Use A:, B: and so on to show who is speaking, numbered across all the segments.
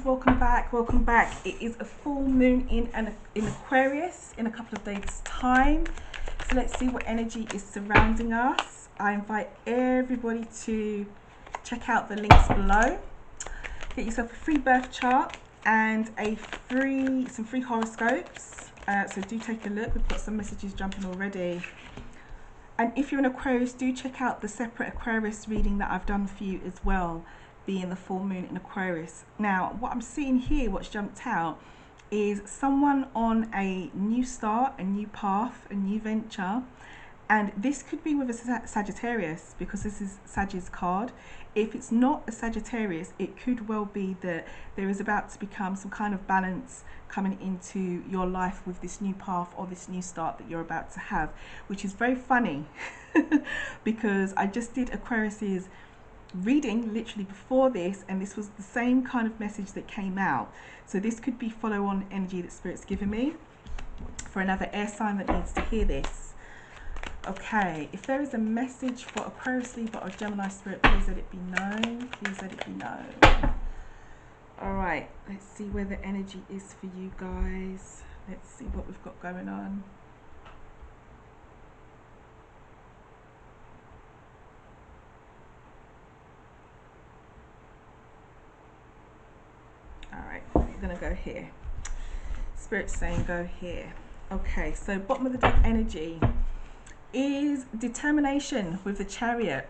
A: welcome back, welcome back. It is a full moon in Aquarius in a couple of days time, so let's see what energy is surrounding us. I invite everybody to check out the links below. Get yourself a free birth chart and some free horoscopes, so do take a look. We've got some messages jumping already. And if you're an Aquarius, do check out the separate Aquarius reading that I've done for you as well, being the full moon in Aquarius. Now, what I'm seeing here, what's jumped out, is someone on a new start, a new path, a new venture. And this could be with a Sagittarius, because this is Sagittarius card. If it's not a Sagittarius, it could well be that there is about to become some kind of balance coming into your life with this new path or this new start that you're about to have, which is very funny because I just did Aquarius's reading literally before this, and this was the same kind of message that came out. So this could be follow-on energy that Spirit's given me for another air sign that needs to hear this. Okay, if there is a message for Aquarius, Libra or Gemini Spirit, please let it be known. Please let it be known. All right, let's see where the energy is for you guys. Let's see what we've got going on. All right, we're gonna go here. Spirit's saying go here. Okay, so bottom of the deck energy is determination with the Chariot.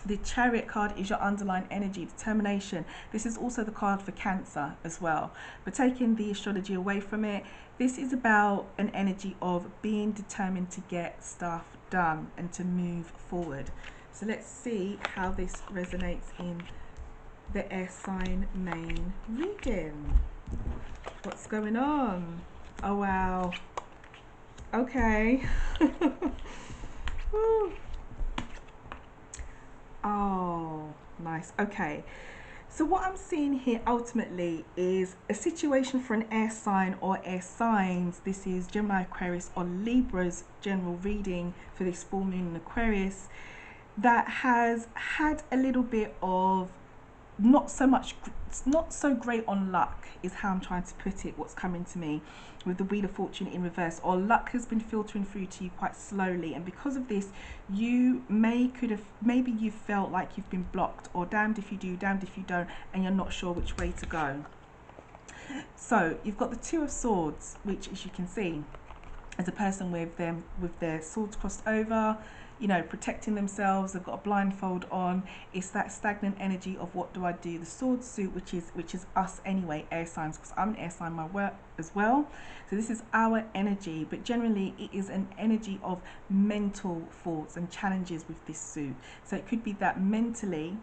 A: The Chariot card is your underlying energy, determination. This is also the card for Cancer as well. But taking the astrology away from it, this is about an energy of being determined to get stuff done and to move forward. So let's see how this resonates in the air sign main reading. What's going on? Oh wow. Okay. Oh, nice. Okay. So what I'm seeing here ultimately is a situation for an air sign or air signs. This is Gemini, Aquarius or Libra's general reading for this full moon in Aquarius that has had a little bit of not so great on luck, is how I'm trying to put it, what's coming to me with the Wheel of Fortune in reverse, or luck has been filtering through to you quite slowly, and because of this you maybe you felt like you've been blocked, or damned if you do, damned if you don't, and you're not sure which way to go. So you've got the Two of Swords, which, as you can see, as a person with their swords crossed over, you know, protecting themselves. They've got a blindfold on. It's that stagnant energy of what do I do? The sword suit, which is us anyway, air signs, because I'm an air sign my work as well. So this is our energy, but generally it is an energy of mental thoughts and challenges with this suit. So it could be that mentally,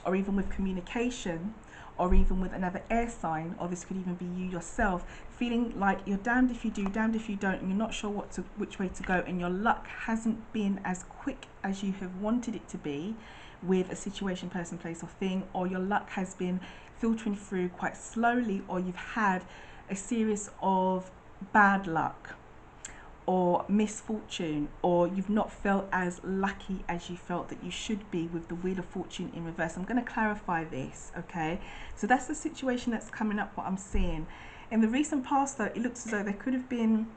A: or even with communication, or even with another air sign, or this could even be you yourself, feeling like you're damned if you do, damned if you don't, and you're not sure which way to go, and your luck hasn't been as quick as you have wanted it to be with a situation, person, place or thing, or your luck has been filtering through quite slowly, or you've had a series of bad luck or misfortune, or you've not felt as lucky as you felt that you should be with the Wheel of Fortune in reverse. I'm going to clarify this, okay? So that's the situation that's coming up, what I'm seeing. In the recent past though, it looks as though there could have been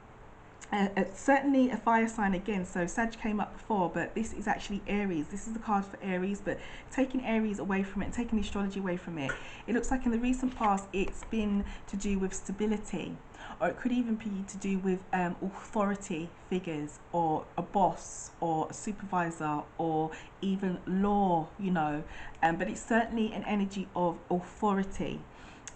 A: certainly a fire sign again. So Sag came up before, but this is actually Aries. This is the card for Aries, but taking Aries away from it and taking the astrology away from it, it looks like in the recent past it's been to do with stability, or it could even be to do with authority figures, or a boss or a supervisor, or even law, you know, but it's certainly an energy of authority.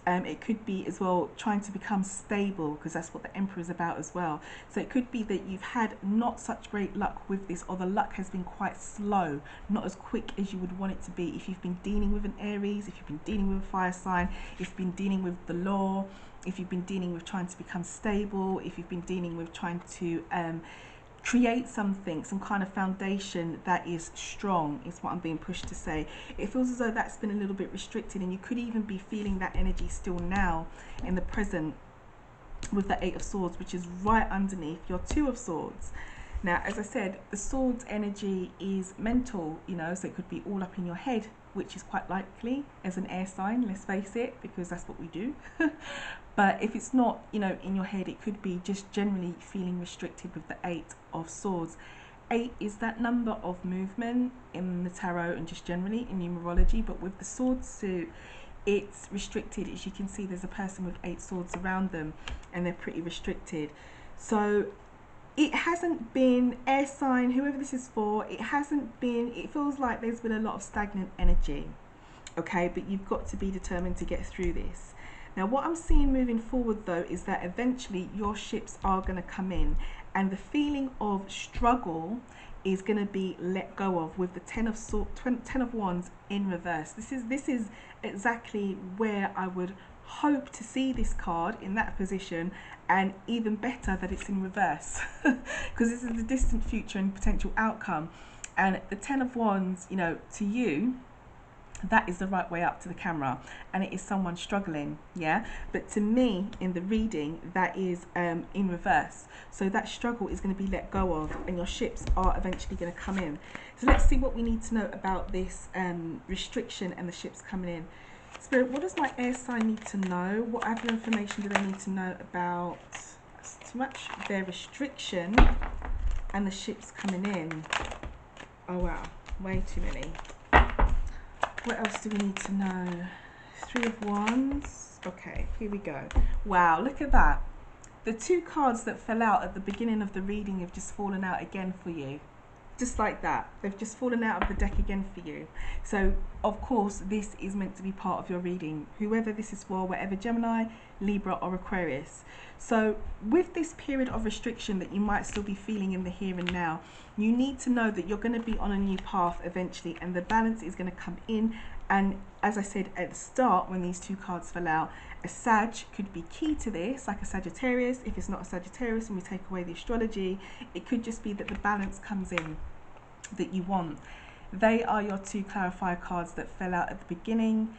A: It could be as well trying to become stable, because that's what the Emperor is about as well. So it could be that you've had not such great luck with this, or the luck has been quite slow, not as quick as you would want it to be. If you've been dealing with an Aries, if you've been dealing with a fire sign, if you've been dealing with the law, if you've been dealing with trying to become stable, if you've been dealing with trying to create something, some kind of foundation that is strong, is what I'm being pushed to say. It feels as though that's been a little bit restricted, and you could even be feeling that energy still now in the present with the Eight of Swords, which is right underneath your Two of Swords. Now, as I said, the Swords energy is mental, you know, so it could be all up in your head, which is quite likely as an air sign, let's face it, because that's what we do. But if it's not, you know, in your head, it could be just generally feeling restricted with the 8 of Swords. 8 is that number of movement in the tarot and just generally in numerology, but with the Sword suit, it's restricted. As you can see, there's a person with 8 swords around them and they're pretty restricted. So it hasn't been, air sign, whoever this is for, it feels like there's been a lot of stagnant energy, okay, but you've got to be determined to get through this. Now, what I'm seeing moving forward though is that eventually your ships are going to come in, and the feeling of struggle is going to be let go of with the 10 of Wands in reverse. This is exactly where I would hope to see this card, in that position, and even better that it's in reverse, because this is the distant future and potential outcome. And the 10 of Wands, you know, to you, that is the right way up to the camera, and it is someone struggling, yeah, but to me in the reading, that is in reverse. So that struggle is going to be let go of, and your ships are eventually going to come in. So let's see what we need to know about this restriction and the ships coming in. Spirit, what does my air sign need to know? What other information do they need to know about, that's too much, their restriction and the ships coming in? Oh wow, way too many. What else do we need to know? 3 of Wands. Okay, here we go. Wow, look at that. The 2 cards that fell out at the beginning of the reading have just fallen out again for you. Just like that. They've just fallen out of the deck again for you. So, of course, this is meant to be part of your reading. Whoever this is for, whatever Gemini, Libra or Aquarius. So, with this period of restriction that you might still be feeling in the here and now, you need to know that you're going to be on a new path eventually, and the balance is going to come in. And as I said at the start, when these 2 cards fell out, a Sag could be key to this, like a Sagittarius. If it's not a Sagittarius and we take away the astrology, it could just be that the balance comes in that you want. They are your 2 clarifier cards that fell out at the beginning.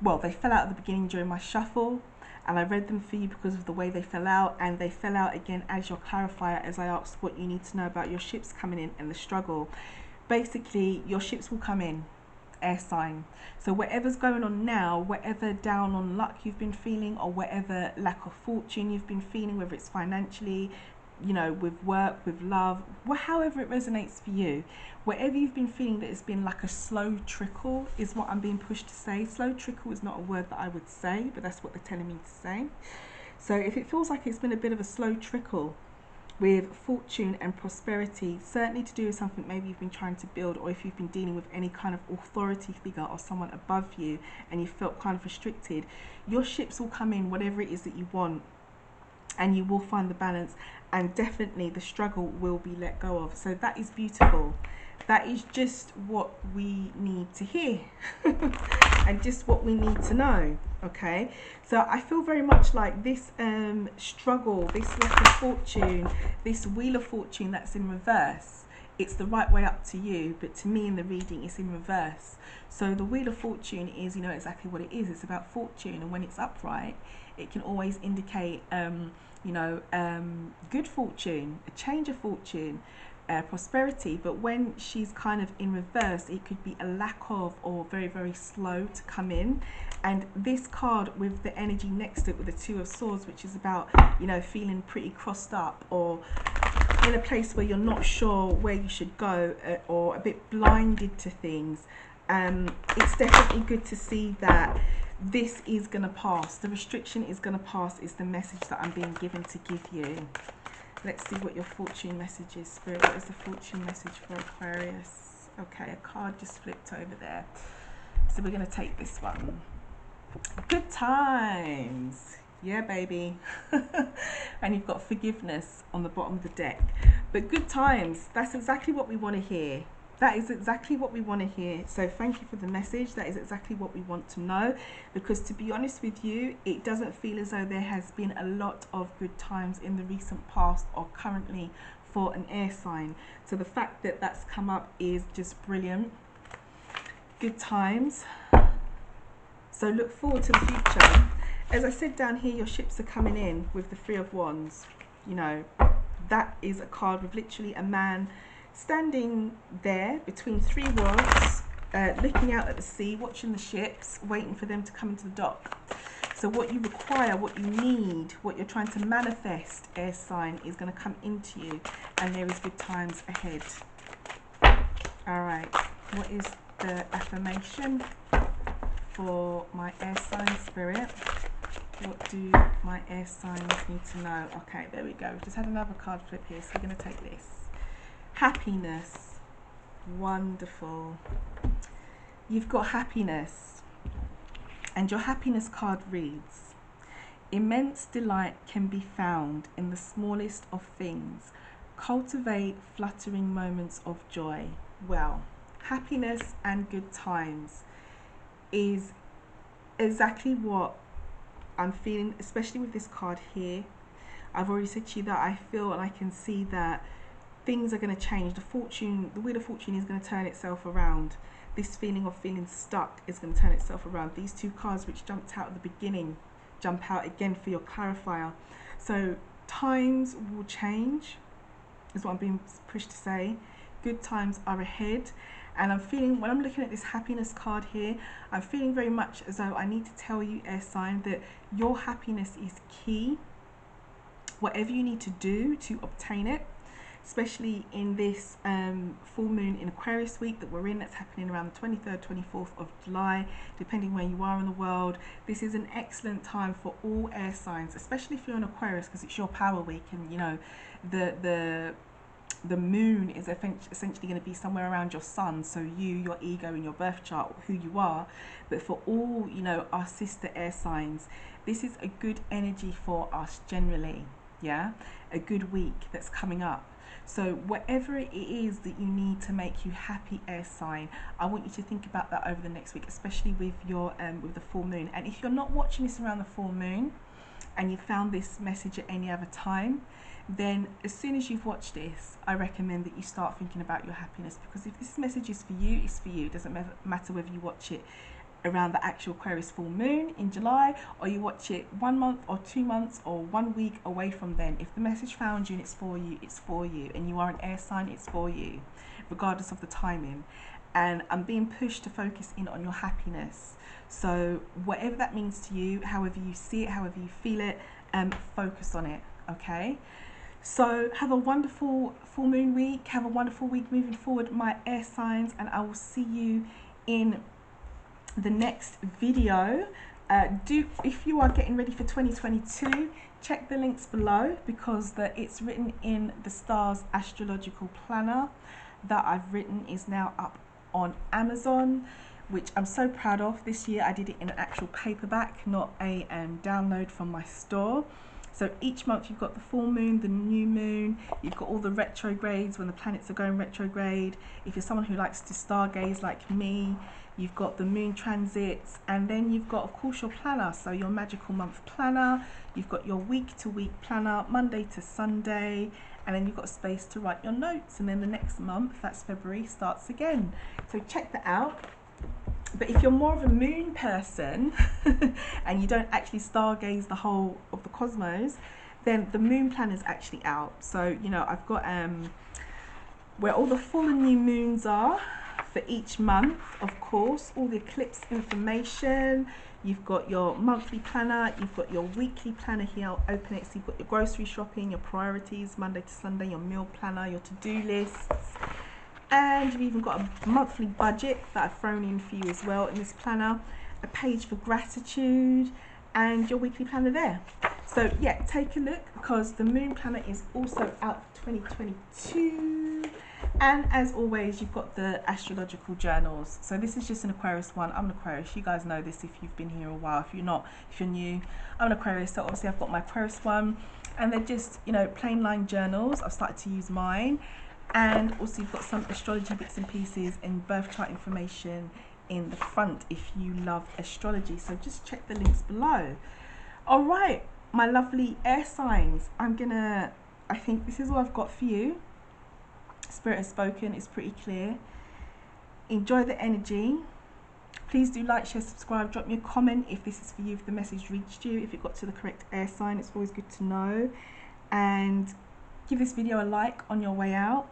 A: Well, they fell out at the beginning during my shuffle, and I read them for you because of the way they fell out, and they fell out again as your clarifier as I asked what you need to know about your ships coming in and the struggle. Basically, your ships will come in, air sign. So whatever's going on now, whatever down on luck you've been feeling, or whatever lack of fortune you've been feeling, whether it's financially, you know, with work, with love, however it resonates for you, whatever you've been feeling that has been like a slow trickle is what I'm being pushed to say. Slow trickle is not a word that I would say, but that's what they're telling me to say. So if it feels like it's been a bit of a slow trickle with fortune and prosperity, certainly to do with something maybe you've been trying to build, or if you've been dealing with any kind of authority figure or someone above you and you felt kind of restricted, your ships will come in, whatever it is that you want, and you will find the balance, and definitely the struggle will be let go of. So that is beautiful. That is just what we need to hear and just what we need to know, okay? So I feel very much like this struggle, this lack of fortune, this Wheel of Fortune that's in reverse, it's the right way up to you, but to me in the reading it's in reverse. So the Wheel of Fortune is, you know exactly what it is. It's about fortune, and when it's upright, it can always indicate, good fortune, a change of fortune, prosperity. But when she's kind of in reverse, it could be a lack of, or very, very slow to come in. And this card with the energy next to it, with the 2 of Swords, which is about, you know, feeling pretty crossed up, or in a place where you're not sure where you should go, or a bit blinded to things. It's definitely good to see that this is going to pass. The restriction is going to pass, is the message that I'm being given to give you. Let's see what your fortune message is, Spirit. What is the fortune message for Aquarius? Okay, a card just flipped over there. So we're going to take this one. Good times. Yeah, baby. And you've got forgiveness on the bottom of the deck. But good times, that's exactly what we want to hear. That is exactly what we want to hear. So thank you for the message. That is exactly what we want to know, because to be honest with you, it doesn't feel as though there has been a lot of good times in the recent past or currently for an air sign. So the fact that that's come up is just brilliant. Good times. So look forward to the future. As I said down here, your ships are coming in with the 3 of Wands. You know, that is a card with literally a man standing there between three rods, looking out at the sea, watching the ships, waiting for them to come into the dock. So what you require, what you need, what you're trying to manifest, air sign, is going to come into you, and there is good times ahead. All right, what is the affirmation for my air sign spirit? What do my air signs need to know? Okay, there we go. We've just had another card flip here, so we're going to take this. Happiness. Wonderful. You've got happiness. And your happiness card reads, immense delight can be found in the smallest of things. Cultivate fluttering moments of joy. Well, happiness and good times is exactly what I'm feeling, especially with this card here. I've already said to you that I feel and I can see that things are going to change. The wheel of fortune is going to turn itself around. This feeling of feeling stuck is going to turn itself around. These two cards which jumped out at the beginning jump out again for your clarifier. So times will change is what I'm being pushed to say. Good times are ahead. And I'm feeling, when I'm looking at this happiness card here, I'm feeling very much as though I need to tell you, air sign, that your happiness is key. Whatever you need to do to obtain it, especially in this full moon in Aquarius week that we're in, that's happening around the 23rd, 24th of July, depending where you are in the world. This is an excellent time for all air signs, especially if you're in Aquarius, because it's your power week, and you know, the moon is essentially going to be somewhere around your sun, so you, your ego, and your birth chart, who you are. But for all, you know, our sister air signs, this is a good energy for us generally. Yeah, a good week that's coming up. So whatever it is that you need to make you happy, air sign, I want you to think about that over the next week, especially with your with the full moon. And if you're not watching this around the full moon and you found this message at any other time, then as soon as you've watched this, I recommend that you start thinking about your happiness, because if this message is for you, it's for you. It doesn't matter whether you watch it around the actual Aquarius full moon in July, or you watch it 1 month or 2 months or 1 week away from then. If the message found you and it's for you, it's for you, and you are an air sign, it's for you, regardless of the timing. And I'm being pushed to focus in on your happiness. So whatever that means to you, however you see it, however you feel it, focus on it. Okay, so have a wonderful full moon week, have a wonderful week moving forward, my air signs, and I will see you in the next video. If you are getting ready for 2022, check the links below, because it's written in the stars astrological planner that I've written is now up on Amazon, which I'm so proud of. This year I did it in an actual paperback, not a download from my store. So each month you've got the full moon, the new moon, you've got all the retrogrades when the planets are going retrograde. If you're someone who likes to stargaze like me, you've got the moon transits, and then you've got, of course, your planner. So your magical month planner, you've got your week to week planner, Monday to Sunday, and then you've got space to write your notes. And then the next month, that's February, starts again. So check that out. But if you're more of a moon person and you don't actually stargaze the whole of the cosmos, then the moon planner is actually out. So, you know, I've got where all the full and new moons are for each month, of course, all the eclipse information. You've got your monthly planner, you've got your weekly planner here. I'll open it. So you've got your grocery shopping, your priorities, Monday to Sunday, your meal planner, your to-do lists. And you've even got a monthly budget that I've thrown in for you as well in this planner, a page for gratitude, and your weekly planner there. So yeah, take a look, because the moon planner is also out for 2022. And as always, you've got the astrological journals. So this is just an Aquarius one. I'm an Aquarius. You guys know this if you've been here a while. If you're not, if you're new, I'm an Aquarius. So obviously I've got my Aquarius one, and they're just, you know, plain line journals. I've started to use mine. And also you've got some astrology bits and pieces and birth chart information in the front if you love astrology. So just check the links below. All right, my lovely air signs, I think this is all I've got for you. Spirit has spoken, it's pretty clear. Enjoy the energy. Please do like, share, subscribe, drop me a comment if this is for you, if the message reached you, if it got to the correct air sign. It's always good to know. And Give this video a like on your way out,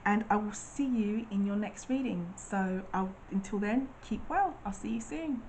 A: and I will see you in your next reading. So until then, keep well. I'll see you soon.